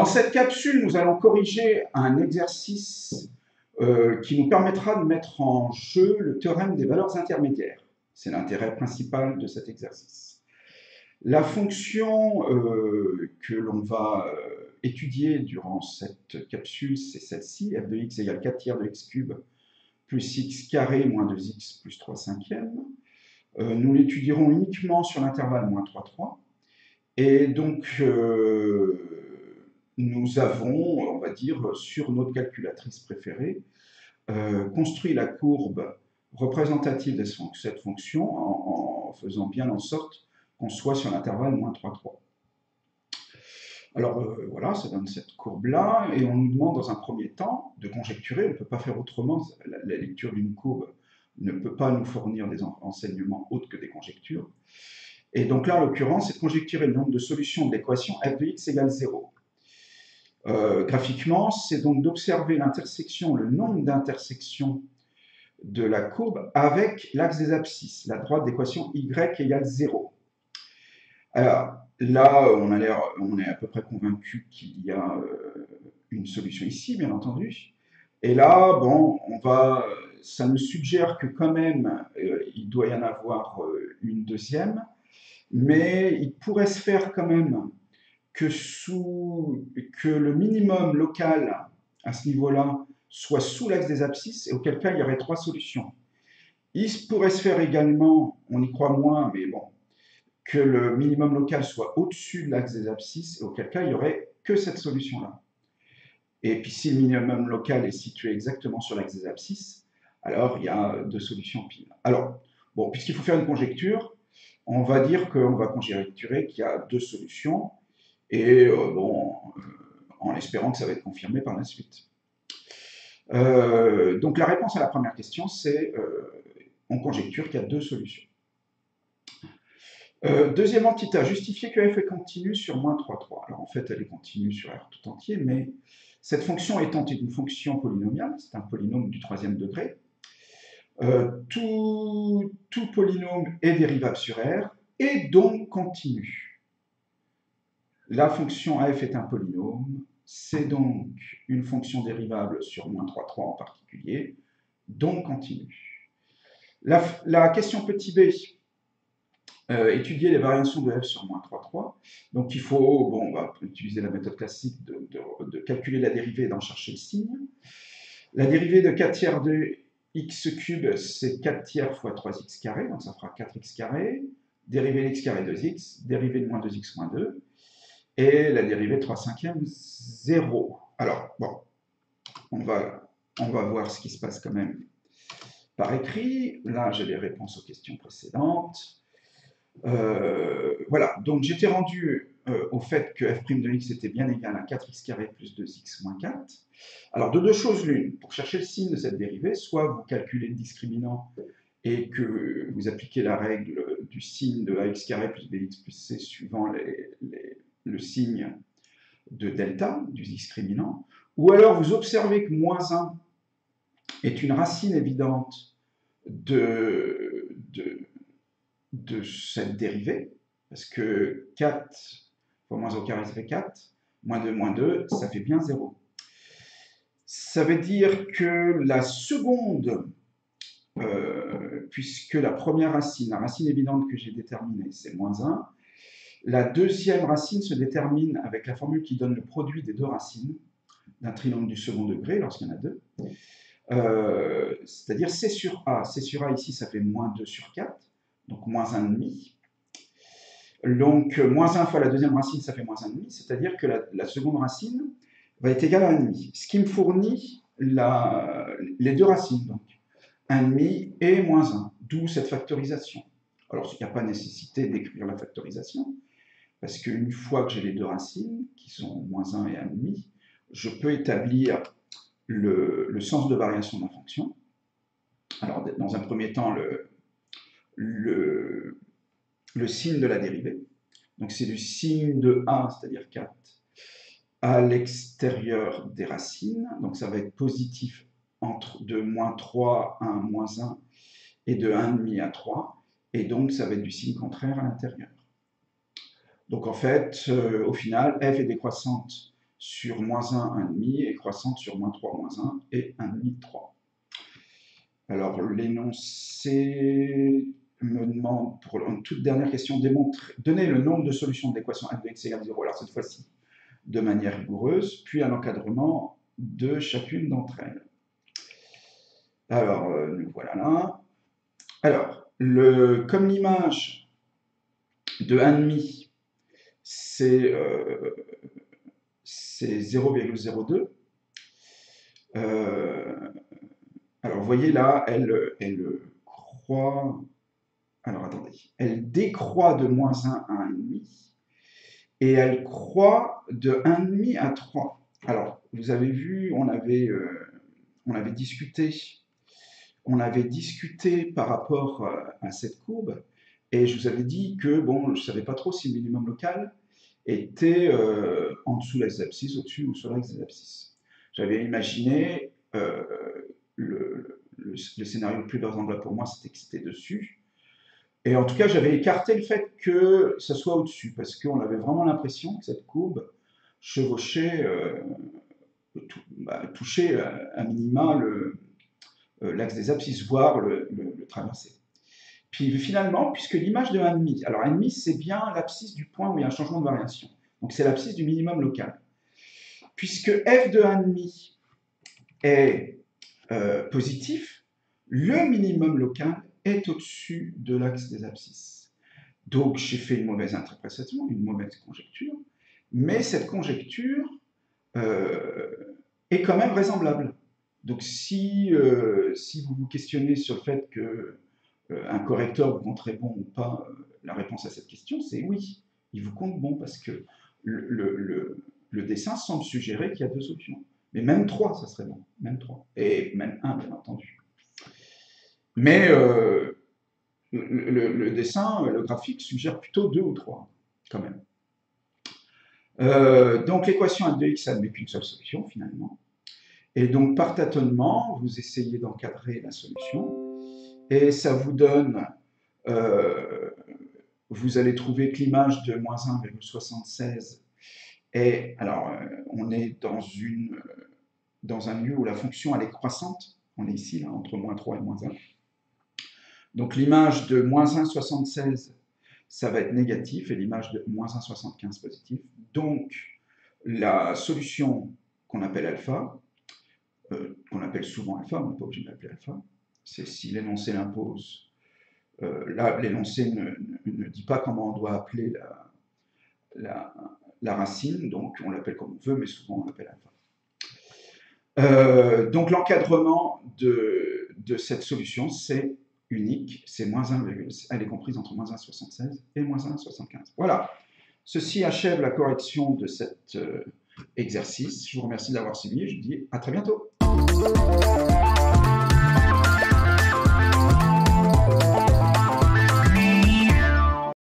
Dans cette capsule, nous allons corriger un exercice qui nous permettra de mettre en jeu le théorème des valeurs intermédiaires. C'est l'intérêt principal de cet exercice. La fonction que l'on va étudier durant cette capsule, c'est celle-ci, f de x égale 4 tiers de x cube plus x carré moins 2x plus 3 cinquièmes. Nous l'étudierons uniquement sur l'intervalle moins 3, 3. Et donc, nous avons, on va dire, sur notre calculatrice préférée, construit la courbe représentative de cette fonction en faisant bien en sorte qu'on soit sur l'intervalle moins 3, 3. Alors voilà, ça donne cette courbe-là, et on nous demande dans un premier temps de conjecturer, on ne peut pas faire autrement, la lecture d'une courbe ne peut pas nous fournir des enseignements autres que des conjectures. Et donc là, en l'occurrence, c'est de conjecturer le nombre de solutions de l'équation f de x égale 0. Graphiquement, c'est donc d'observer l'intersection, le nombre d'intersections de la courbe avec l'axe des abscisses, la droite d'équation y égale 0. Alors là, on est à peu près convaincu qu'il y a une solution ici, bien entendu. Et là, bon, ça nous suggère que quand même, il doit y en avoir une deuxième, mais il pourrait se faire quand même que le minimum local à ce niveau-là soit sous l'axe des abscisses, et auquel cas il y aurait 3 solutions. Il pourrait se faire également, on y croit moins, mais bon, que le minimum local soit au-dessus de l'axe des abscisses, et auquel cas il n'y aurait que cette solution-là. Et puis si le minimum local est situé exactement sur l'axe des abscisses, alors il y a 2 solutions pile. Alors, bon, puisqu'il faut faire une conjecture, on va dire qu'on va conjecturer qu'il y a 2 solutions, et en espérant que ça va être confirmé par la suite. Donc la réponse à la première question, c'est on conjecture qu'il y a 2 solutions. Deuxièmement, petit a, justifier que f est continue sur moins 3, 3. Alors en fait, elle est continue sur R tout entier, mais cette fonction étant une fonction polynomiale, c'est un polynôme du 3e degré, tout polynôme est dérivable sur R, et donc continue. La fonction f est un polynôme, c'est donc une fonction dérivable sur moins 3, 3 en particulier, donc continue. La question petit b, étudier les variations de f sur moins 3, 3. Donc il faut, on va utiliser la méthode classique de calculer la dérivée et d'en chercher le signe. La dérivée de 4 tiers de x cube, c'est 4 tiers fois 3x carré, donc ça fera 4x carré. Dérivée de x carré 2x, dérivée de moins 2x moins 2. Et la dérivée de 3 cinquièmes, 0. Alors, bon, on va voir ce qui se passe quand même par écrit. Là, j'ai les réponses aux questions précédentes. Voilà, donc j'étais rendu au fait que f' de x était bien égal à 4x carré plus 2x moins 4. Alors, de 2 choses l'une, pour chercher le signe de cette dérivée, soit vous calculez le discriminant et que vous appliquez la règle du signe de ax carré plus bx plus c suivant le signe de delta, du discriminant, ou alors vous observez que moins 1 est une racine évidente de cette dérivée, parce que 4 fois moins au carré, ça fait 4, moins 2, ça fait bien 0. Ça veut dire que la seconde, puisque la première racine, la racine évidente que j'ai déterminée, c'est moins 1, la deuxième racine se détermine avec la formule qui donne le produit des 2 racines d'un trinôme du second degré, lorsqu'il y en a 2. C'est-à-dire C sur A. C sur A, ici, ça fait moins 2 sur 4, donc moins 1,5. Donc, moins 1 fois la deuxième racine, ça fait moins 1,5, c'est-à-dire que la seconde racine va être égale à 1,5. Ce qui me fournit les 2 racines, donc 1,5 et moins 1, d'où cette factorisation. Alors, il n'y a pas nécessité d'écrire la factorisation, parce qu'une fois que j'ai les 2 racines, qui sont moins 1 et 1,5, je peux établir le sens de variation de la fonction. Alors, dans un premier temps, le signe de la dérivée. Donc, c'est du signe de A, c'est-à-dire 4, à l'extérieur des racines. Donc, ça va être positif de moins 3 à moins 1 et de 1,5 à 3. Et donc, ça va être du signe contraire à l'intérieur. Donc en fait, au final, f est décroissante sur moins 1, 1,5, et croissante sur moins 3, moins 1, et 1,5, 3. Alors, l'énoncé me demande, pour une toute dernière question, donner le nombre de solutions de l'équation f de x égale 0, alors cette fois-ci de manière rigoureuse, puis un encadrement de chacune d'entre elles. Alors, nous voilà là. Alors, comme l'image de 1,5, c'est 0,02. Alors, vous voyez là, elle croît. Alors, attendez. Elle décroît de moins 1 à 1,5 et elle croît de 1,5 à 3. Alors, vous avez vu, on avait discuté par rapport à cette courbe et je vous avais dit que, bon, je ne savais pas trop si le minimum local était en dessous de l'axe des abscisses, au-dessus ou sur l'axe des abscisses. J'avais imaginé, le scénario le plus vraisemblable pour moi, c'était que c'était dessus. Et en tout cas, j'avais écarté le fait que ça soit au-dessus, parce qu'on avait vraiment l'impression que cette courbe chevauchait, touchait à minima l'axe des abscisses, voire le traversait. Puis finalement, puisque l'image de 1,5, alors 1,5 c'est bien l'abscisse du point où il y a un changement de variation, donc c'est l'abscisse du minimum local. Puisque f de 1,5 est positif, le minimum local est au-dessus de l'axe des abscisses. Donc j'ai fait une mauvaise interprétation, une mauvaise conjecture, mais cette conjecture est quand même vraisemblable. Donc si vous vous questionnez sur le fait que un correcteur vous compterait bon ou pas, la réponse à cette question, c'est oui, il vous compte bon, parce que le dessin semble suggérer qu'il y a 2 solutions. Mais même 3, ça serait bon, même 3. Et même 1, bien entendu. Mais le dessin, le graphique suggère plutôt 2 ou 3, quand même. Donc l'équation f de x admet qu'une seule solution, finalement. Et donc par tâtonnement, vous essayez d'encadrer la solution, et ça vous donne, vous allez trouver que l'image de moins 1,76 est, alors on est dans un lieu où la fonction elle est croissante, on est ici, là, entre moins 3 et moins 1. Donc l'image de moins 1,76, ça va être négatif, et l'image de moins 1,75 positif. Donc la solution qu'on appelle alpha, qu'on appelle souvent alpha, on n'est pas obligé de l'appeler alpha, c'est si l'énoncé l'impose. Là, l'énoncé ne dit pas comment on doit appeler la racine, donc on l'appelle comme on veut, mais souvent on l'appelle alpha. Donc l'encadrement de cette solution, c'est unique, c'est moins 1, elle est comprise entre moins 1,76 et moins 1,75. Voilà, ceci achève la correction de cet exercice. Je vous remercie d'avoir suivi et je vous dis à très bientôt.